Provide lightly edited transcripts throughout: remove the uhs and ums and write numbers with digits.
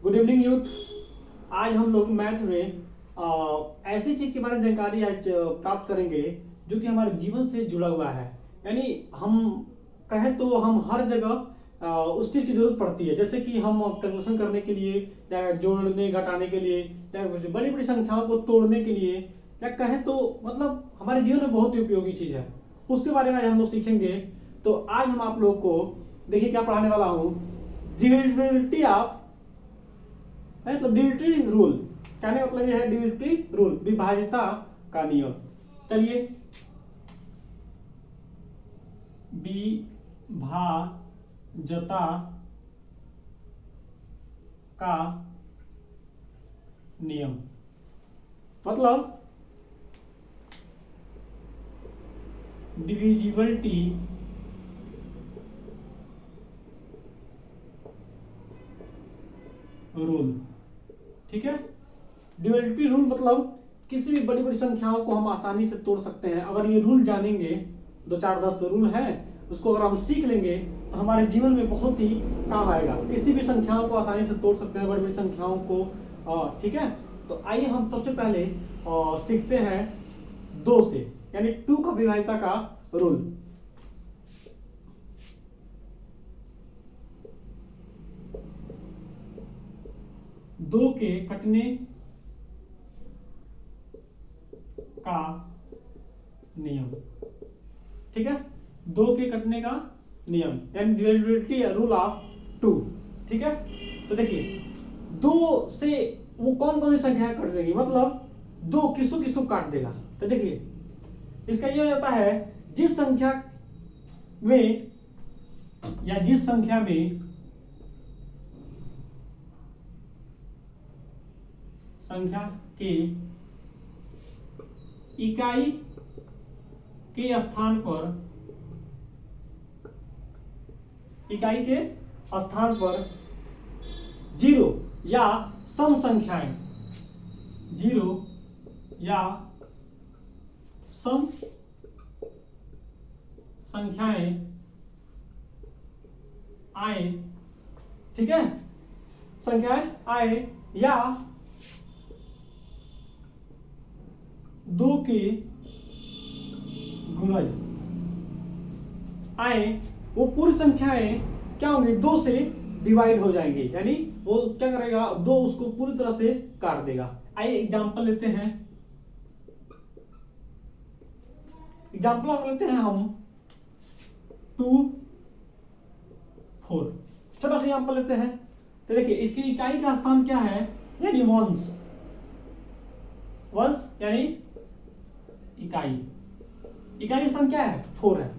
Good evening youth. आज हम लोग मैथ में ऐसी चीज के बारे में जानकारी आज प्राप्त करेंगे जो कि हमारे जीवन से जुड़ा हुआ है। यानी हम कहें तो हम हर जगह उस चीज की जरूरत पड़ती है, जैसे कि हम कैलकुलेशन करने के लिए, चाहे जोड़ने घटाने के लिए, चाहे बड़ी बड़ी संख्याओं को तोड़ने के लिए, या कहें तो मतलब हमारे जीवन में बहुत ही उपयोगी चीज है। उसके बारे में आज हम लोग सीखेंगे। तो आज हम आप लोग को देखिए क्या पढ़ाने वाला हूँ। डिविजिबिलिटी ऑफ मतलब डिविजिबिलिटी रूल। कहने का मतलब यह है डिविजिबिलिटी रूल, विभाज्यता का नियम। चलिए, विभाज्यता का नियम मतलब डिविजिबिलिटी रूल। ठीक है, डिविजिबिलिटी रूल मतलब किसी भी बड़ी बड़ी संख्याओं को हम आसानी से तोड़ सकते हैं। अगर ये रूल जानेंगे, 2 4 10 रूल हैं, उसको अगर हम सीख लेंगे तो हमारे जीवन में बहुत ही काम आएगा। किसी भी संख्याओं को आसानी से तोड़ सकते हैं, बड़ी बड़ी संख्याओं को। ठीक है, तो आइए हम सबसे पहले सीखते हैं 2 से, यानी 2 का विभाज्यता का रूल। दो के कटने का नियम। ठीक है, 2 के कटने का नियम यानी डिविजिबिलिटी रूल ऑफ 2। ठीक है, तो देखिए 2 से वो कौन कौन सी संख्या कट जाएगी, मतलब 2 किसको किसको काट देगा। तो देखिए इसका ये हो जाता है, जिस संख्या में या जिस संख्या में संख्या के इकाई के स्थान पर जीरो या सम संख्याएं, जीरो या सम संख्याएं आए। ठीक है, संख्याएं आए या 2 के गुणज आए, वो पूरी संख्याएं क्या होंगी, 2 से डिवाइड हो जाएंगे। यानी वो क्या करेगा, 2 उसको पूरी तरह से काट देगा। आइए एग्जांपल लेते हैं, हम 2 4। छोटा सा एग्जांपल लेते हैं। तो देखिए इसकी इकाई का स्थान क्या है, यानी वंस यानी इकाई का स्थान क्या है, 4 है।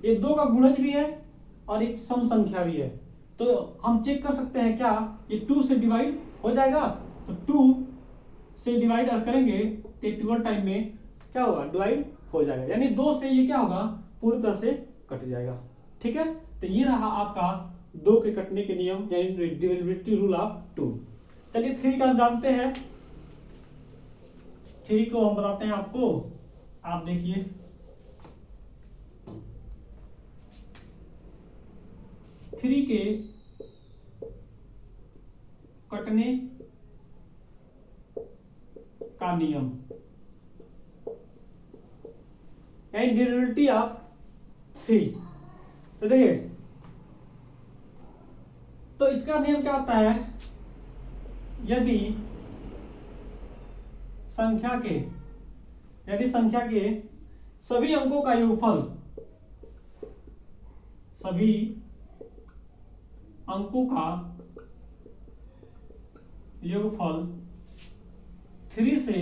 ये 2 का गुणज भी है और एक सम संख्या भी है। तो हम चेक कर सकते हैं क्या ये 2 से डिवाइड हो जाएगा। तो 2 से डिवाइड करेंगे तो इक्वल टाइम में क्या होगा, डिवाइड हो जाएगा। यानी 2 से ये क्या होगा, पूरी तरह से कट जाएगा। ठीक है, तो ये रहा आपका 2 के कटने के नियम यानी डिविजिबिलिटी रूल ऑफ 2। चलिए 3 का जानते हैं। 3 को हम बताते हैं आपको। आप देखिए, थ्री के कटने का नियम यानी डिविजिबिलिटी ऑफ 3। तो देखिए, तो इसका नियम क्या होता है, यदि संख्या के सभी अंकों का योगफल, सभी अंकों का योगफल 3 से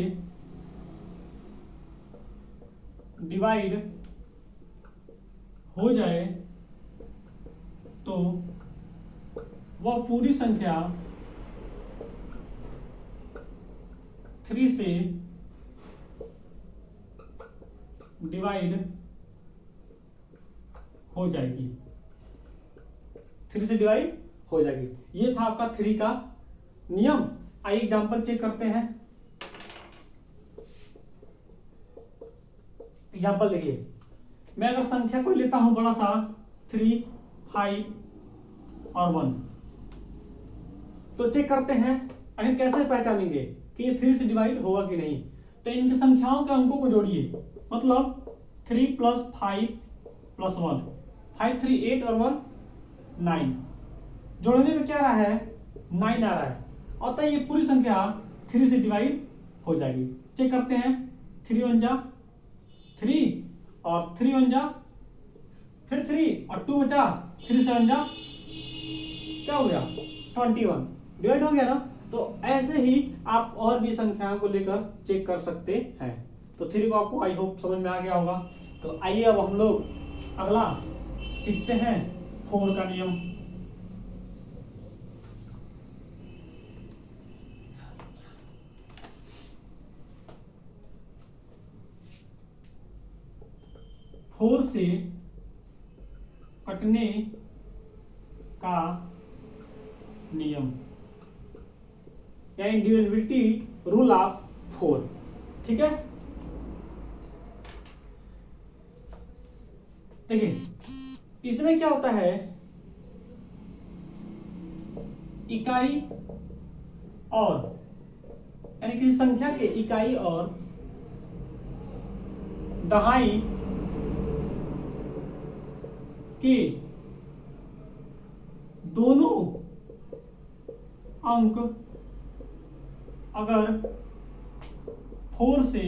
डिवाइड हो जाए तो वह पूरी संख्या 3 से डिवाइड हो जाएगी। 3 से डिवाइड हो जाएगी। ये था आपका 3 का नियम। आइए एग्जांपल चेक करते हैं। एग्जांपल देखिए, मैं अगर संख्या को लेता हूं बड़ा सा 3, 5 और 1, तो चेक करते हैं आखिर कैसे पहचानेंगे कि ये 3 से डिवाइड होगा कि नहीं। तो इनकी संख्याओं के अंकों को जोड़िए, मतलब 3 + 5 + 1, 5 3 8 और 1 9, जोड़ने में क्या आ रहा है 9 आ रहा है, अतः ये पूरी संख्या 3 से डिवाइड हो जाएगी। चेक करते हैं 3 1 जा 3 और 3 1 जा फिर 3 और 2 बचा, 3 7 जा क्या हो गया 21, डिवाइड हो गया ना। तो ऐसे ही आप और भी संख्याओं को लेकर चेक कर सकते हैं। तो 3 को आपको आई होप समझ में आ गया होगा। तो आइए अब हम लोग अगला सीखते हैं 4 का नियम। फोर से कटने का नियम या इंडिविजुअलिटी रूल ऑफ 4। ठीक है, देखिए इसमें क्या होता है, इकाई और यानी किसी संख्या के इकाई और दहाई के दोनों अंक अगर 4 से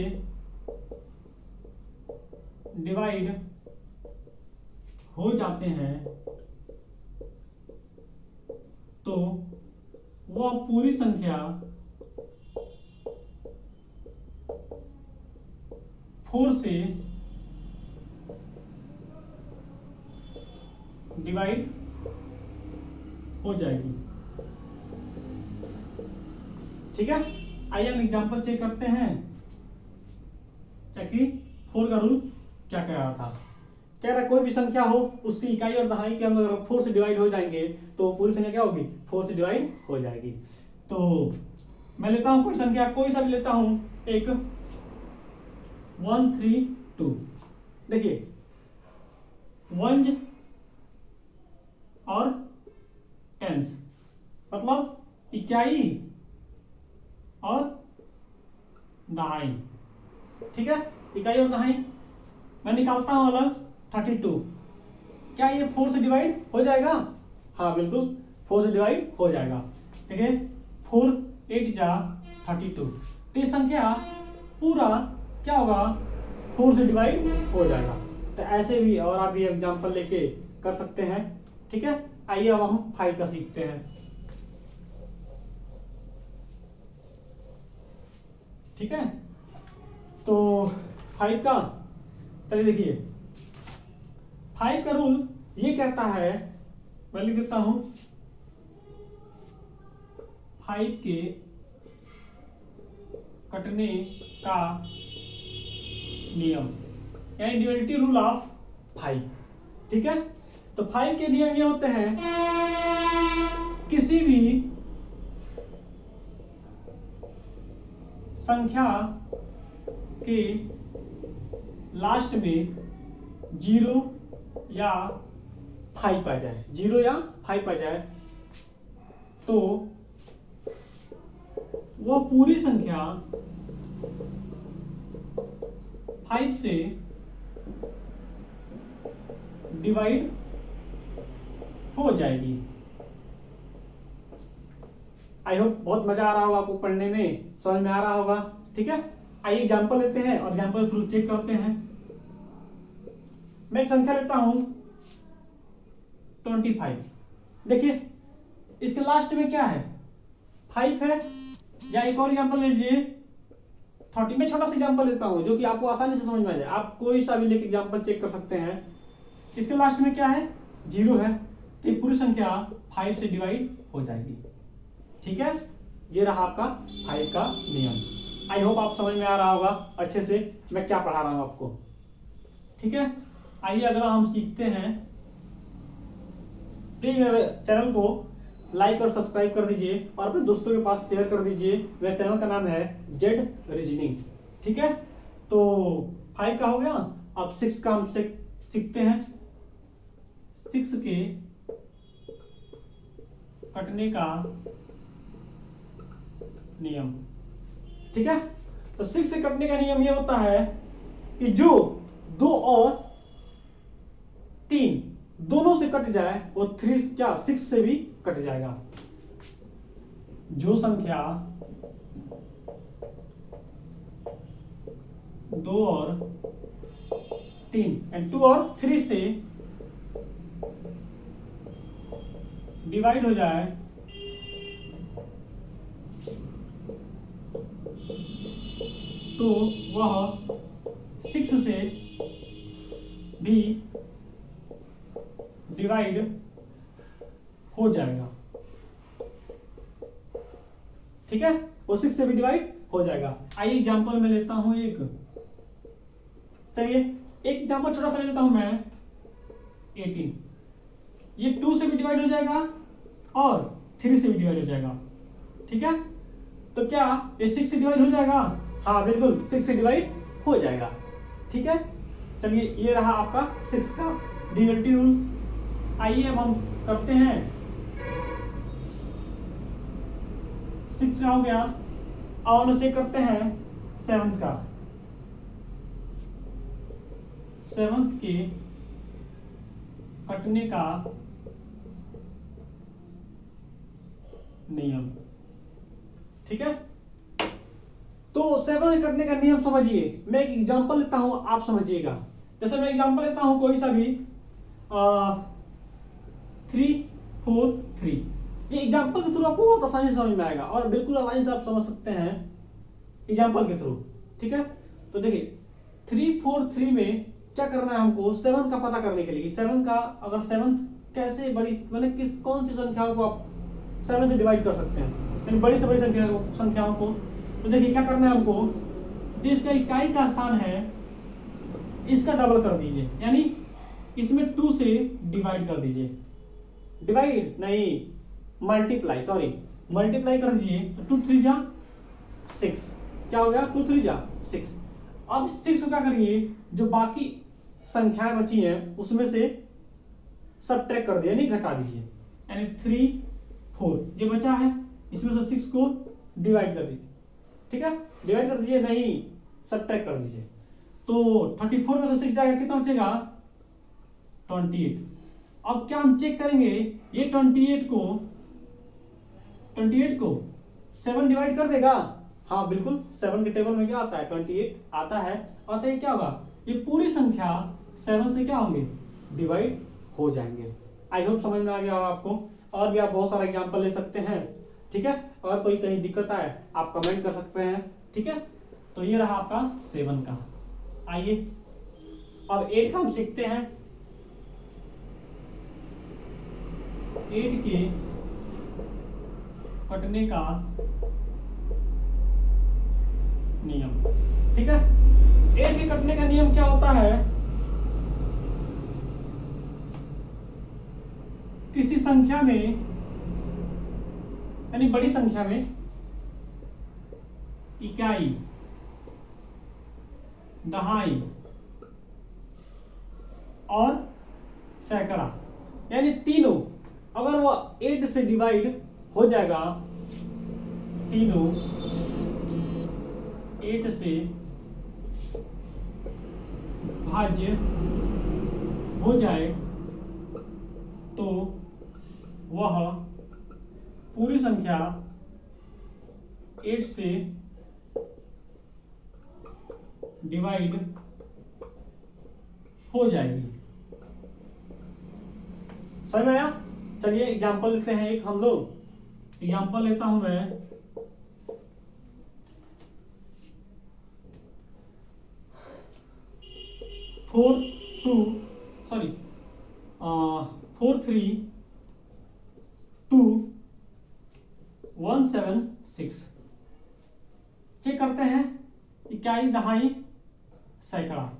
डिवाइड हो जाते हैं तो वह पूरी संख्या 4 से डिवाइड हो जाएगी। ठीक है, आइए हम एग्जांपल चेक करते हैं ताकि 4 का रूल क्या कह रहा था। कह रहा कोई भी संख्या हो उसकी इकाई और दहाई के अंक अगर 4 से डिवाइड हो जाएंगे तो पूरी संख्या क्या होगी 4 से डिवाइड हो जाएगी। तो मैं लेता हूं कोई संख्या, कोई सा भी लेता हूं, एक 1 3 2। देखिए 1 और 10 मतलब इकाई और दहाई। ठीक है, इकाई और दहाई मैं निकालता हूं अलग 32। क्या ये 4 से डिवाइड हो जाएगा? हाँ बिल्कुल 4 से डिवाइड हो जाएगा। ठीक है, 4 8 जा 32, तो ये संख्या पूरा क्या होगा 4 से डिवाइड हो जाएगा। तो ऐसे भी और आप भी एग्जांपल लेके कर सकते हैं। ठीक है, आइए अब हम 5 का सीखते हैं। ठीक है, तो 5 का चलिए देखिए 5 का रूल ये कहता है, मैं लिख देता हूं 5 के कटने का नियम या इंडिविजुअलिटी रूल ऑफ 5। ठीक है, तो 5 के नियम ये होते हैं, किसी भी संख्या के लास्ट में 0 या 5 आ जाए, 0 या 5 आ जाए तो वह पूरी संख्या 5 से डिवाइड हो जाएगी। आई होप बहुत मजा आ रहा होगा आपको पढ़ने में, समझ में आ रहा होगा। ठीक है, आइए एग्जांपल लेते हैं और एग्जांपल थ्रू चेक करते हैं। मैं एक संख्या लेता हूं 25। देखिए इसके लास्ट में क्या है 5 है, या एक और एग्जांपल लीजिए 30। मैं छोटा सा एग्जांपल लेता हूं जो कि आपको आसानी से समझ में आ जाए, आप कोई सा भी लेके एग्जांपल चेक कर सकते हैं। इसके लास्ट में क्या है 0 है, तो ये पूरी संख्या 5 से डिवाइड हो जाएगी। ठीक है, ये रहा आपका 5 का नियम। आई होप आप समझ में आ रहा होगा अच्छे से मैं क्या पढ़ा रहा हूं आपको। ठीक है, आइए अगला हम सीखते हैं। प्लीज मेरे चैनल को लाइक और सब्सक्राइब कर दीजिए और अपने दोस्तों के पास शेयर कर दीजिए। मेरे चैनल का नाम है जेड रीजनिंग। ठीक है, तो 5 का हो गया, अब 6 का हम सीखते हैं। 6 के कटने का नियम। ठीक है, तो 6 से कटने का नियम ये होता है कि जो 2 और 3 दोनों से कट जाए वो 3 क्या 6 से भी कट जाएगा। जो संख्या 2 और 3 एंड 2 और 3 से डिवाइड हो जाए तो वह 6 से भी डिवाइड हो जाएगा। ठीक है, वो 6 से भी डिवाइड हो जाएगा। आइए एग्जांपल में लेता हूं एक, चलिए एक एग्जांपल छोटा सा ले लेता हूं मैं 18। ये 2 से भी डिवाइड हो जाएगा और 3 से भी डिवाइड हो जाएगा। ठीक है, तो क्या ये 6 से डिवाइड हो जाएगा? हाँ बिल्कुल 6 से डिवाइड हो जाएगा। ठीक है, चलिए ये रहा आपका 6 का डिविजिबिलिटी रूल। आइए अब हम करते हैं 6 हो गया, अब हम चेक करते हैं 7th का। 7th के कटने का नियम। ठीक है, तो 7 के कटने का नियम समझिए। मैं एक एग्जांपल लेता हूं, आप समझिएगा। जैसे मैं एग्जांपल लेता हूं कोई सा भी 3 4 3। ये एग्जांपल के थ्रू आपको बहुत आसानी से समझ में आएगा और बिल्कुल आसानी से आप समझ सकते हैं एग्जांपल के थ्रू। ठीक है, तो देखिए 3 4 3 में क्या करना है हमको 7 का पता करने के लिए। 7 का अगर 7 कैसे बड़ी मतलब किस कौन सी संख्याओं को आप 7 से डिवाइड कर सकते हैं, यानी बड़ी से बड़ी संख्याओं को। तो देखिए क्या करना है हमको, जिसका इकाई का स्थान है इसका डबल कर दीजिए, यानी इसमें 2 से डिवाइड कर दीजिए। डिवाइड नहीं, मल्टीप्लाई, सॉरी मल्टीप्लाई कर दीजिए। तो 2 3 जा 6, क्या हो गया 2 3 जा 6। अब 6 को क्या करिए, जो बाकी संख्याएं बची हैं उसमें से सबट्रैक्ट कर दिया, यानी घटा दीजिए, यानी 3 4 ये बचा है, इसमें से 6 को डिवाइड कर दीजिए। ठीक है, डिवाइड कर दीजिए नहीं, सबट्रैक्ट कर दीजिए। तो 34 में से 6 जाएगा, कितना बचेगा 28। अब क्या हम चेक करेंगे, ये 28 को 7 डिवाइड कर देगा। हाँ बिल्कुल, 7 के टेबल में क्या आता है 28 आता है, और तो ये क्या होगा, ये पूरी संख्या 7 से क्या होंगे डिवाइड हो जाएंगे। आई होप समझ में आ गया होगा आपको। और भी आप बहुत सारा एग्जांपल ले सकते हैं। ठीक है, अगर कोई कहीं दिक्कत आए आप कमेंट कर सकते हैं। ठीक है, तो ये रहा आपका 7 का। आइए अब 8 का हम सीखते हैं। 8 के कटने का नियम। ठीक है, 8 के कटने का नियम क्या होता है, किसी संख्या में यानी बड़ी संख्या में इकाई, दहाई और सैकड़ा, यानी तीनों अगर वो 8 से डिवाइड हो जाएगा, तीनों 8 से भाज्य हो जाए तो वह पूरी संख्या 8 से डिवाइड हो जाएगी। समझ में आया? चलिए एग्जांपल लेते हैं एक हम लोग। एग्जांपल लेता हूं मैं 4 3 2 1 7 6। चेक करते हैं इकाई, दहाई, सैकड़ा।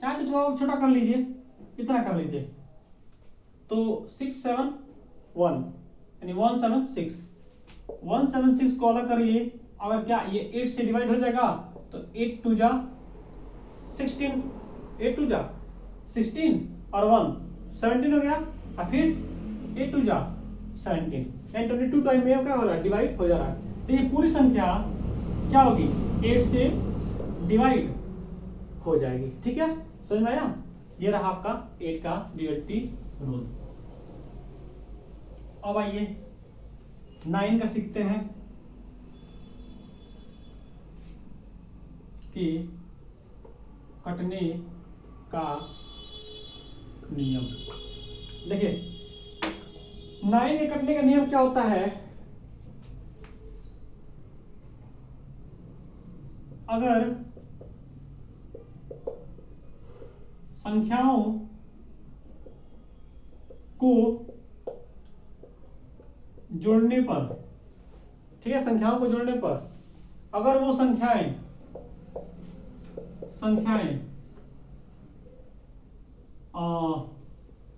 चाहे तो छोटा कर लीजिए, इतना कर लीजिए। तो 6 7 1 यानी 1 7 6। 1 7 6 को अलग करिए। अगर क्या ये 8 से डिवाइड हो जाएगा तो 8 2 जा 16, 8 2 जा 16 और 1 17 हो गया, और फिर 8 2 जा 17, यानी 22 टाइम में क्या हो रहा है डिवाइड हो जा रहा है। तो ये पूरी संख्या क्या होगी, 8 से डिवाइड हो जाएगी। ठीक है, समझ में आया? ये रहा आपका 8 का डिविजिबिलिटी रूल। अब आइए 9 का सीखते हैं कि कटने का नियम। देखिए 9 के कटने का नियम क्या होता है, अगर संख्याओं को जोड़ने पर, ठीक है, संख्याओं को जोड़ने पर अगर वो संख्याएं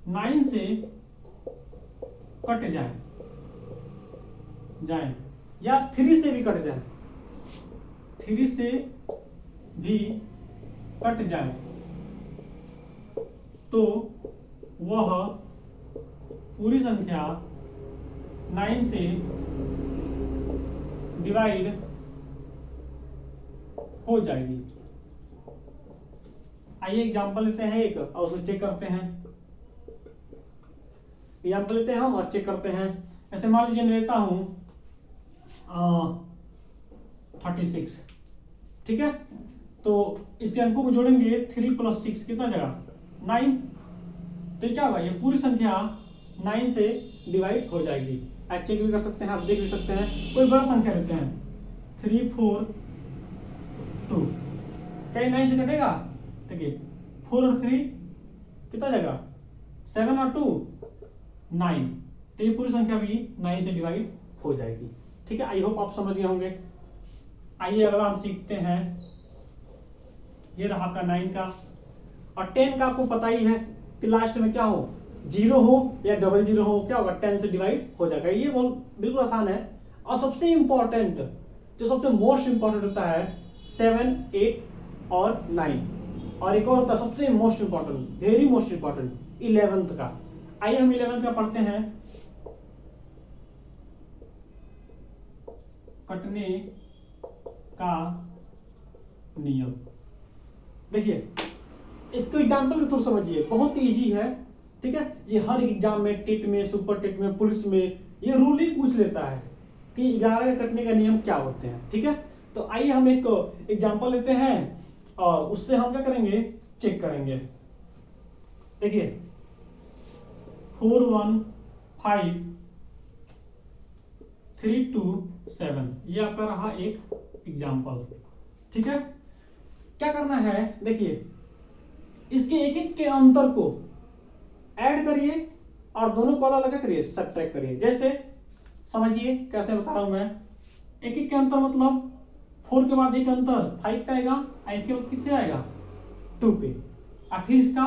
9 से कट जाए या 3 से भी कट जाए, 3 से भी कट जाए, तो वह पूरी संख्या 9 से डिवाइड हो जाएगी। आइए एग्जांपल लेते हैं एक और उसे चेक करते हैं। एग्जांपल लेते हैं हम और चेक करते हैं। ऐसे मान लीजिए मैं लेता हूं 36, ठीक है, तो इसके अंकों को जोड़ेंगे 3 + 6 कितना जगह 9, तो क्या होगा, ये पूरी संख्या 9 से डिवाइड हो जाएगी। आप चेक भी कर सकते हैं, आप देख भी सकते हैं। कोई बड़ा संख्या लेते हैं 3 4 2, क्या 9 से कटेगा? देखिए 4 और 3 कितना जगह 7 और 2 9, तो ये पूरी संख्या भी 9 से डिवाइड हो जाएगी। ठीक है, आई होप आप समझ गए होंगे। आइए अगला हम सीखते हैं, ये रहा आपका 9 का। और 10 का आपको पता ही है कि लास्ट में क्या हो, 0 हो या 00 हो, क्या होगा 10 से डिवाइड हो जाएगा। ये बिल्कुल आसान है। और सबसे इंपॉर्टेंट, जो सबसे मोस्ट इंपॉर्टेंट होता है 7 8 और 9, और एक और होता है सबसे most important, very most important 11th का। आइए हम 11th का पढ़ते हैं, कटने का नियम। देखिए इसको एग्जाम्पल के थ्रू समझिए, बहुत इजी है। ठीक है, ये हर एग्जाम में, टेट में, सुपर टेट में, पुलिस में ये रूल ही पूछ लेता है कि 11 के कटने का नियम क्या होते हैं। ठीक है, तो आइए हम एक एग्जाम्पल लेते हैं और उससे हम क्या करेंगे, चेक करेंगे। देखिए 4 1 5 3 2 7, ये आपका रहा एक एग्जाम्पल। ठीक है, क्या करना है, देखिए इसके एक एक के अंतर को ऐड करिए और दोनों को अलग अलग करिए, सब्ट्रैक्ट करिए। जैसे समझिए कैसे बता रहा हूं मैं, एक एक के अंतर मतलब 4 के बाद एक अंतर 5 पे आएगा, और इसके बाद किससे आएगा 2 पे, और फिर इसका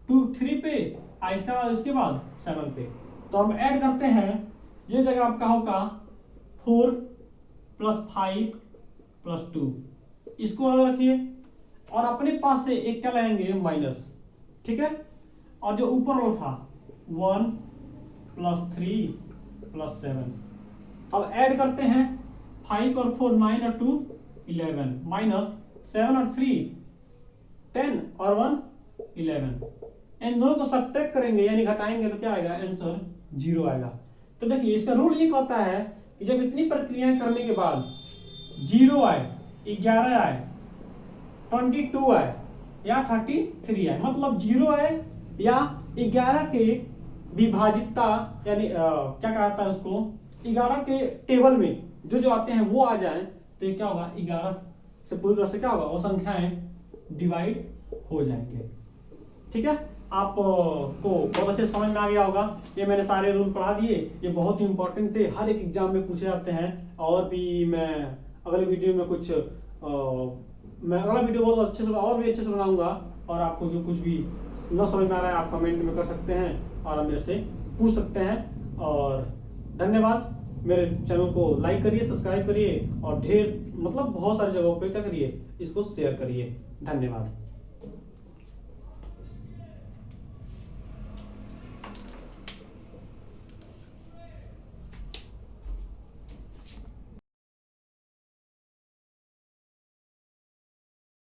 2 3 पे, और इसके बाद 7 पे। तो हम ऐड करते हैं, ये जगह आपका होगा 4 + 5 + 2, इसको अलग रखिए और अपने पास से एक क्या लाएंगे माइनस। ठीक है, और जो ऊपर वाला था 1 + 3 + 7, अब ऐड करते हैं 5 और 4 9 और 2 11, माइनस 7 और 3 10 और 1 11। इन दोनों को सब्ट्रैक्ट करेंगे यानी घटाएंगे तो क्या आएगा, आंसर 0 आएगा। तो देखिए इसका रूल ये कहता है कि जब इतनी प्रक्रियाएं करने के बाद 0 आए, 11 आए, 22 आए या 33 आए, मतलब 0 आए या 11 के विभाजितता यानी क्या कहता है उसको, 11 के टेबल में जो आते हैं वो आ जाएं, तो ये क्या होगा 11 से पूरी तरह से क्या होगा, वो संख्याएं डिवाइड हो जाएंगे। ठीक है, आपको बहुत अच्छे समझ में आ गया होगा। ये मैंने सारे रूल पढ़ा दिए, ये बहुत ही इंपॉर्टेंट थे, हर एक एग्जाम में पूछे जाते हैं। और भी मैं अगले वीडियो में मैं अगला वीडियो बहुत अच्छे से और भी अच्छे से बनाऊंगा, और आपको जो कुछ भी न समझ में आ रहा है आप कमेंट में कर सकते हैं और मेरे से पूछ सकते हैं। और धन्यवाद। मेरे चैनल को लाइक करिए, सब्सक्राइब करिए और बहुत सारी जगहों पे क्या करिए, इसको शेयर करिए। धन्यवाद।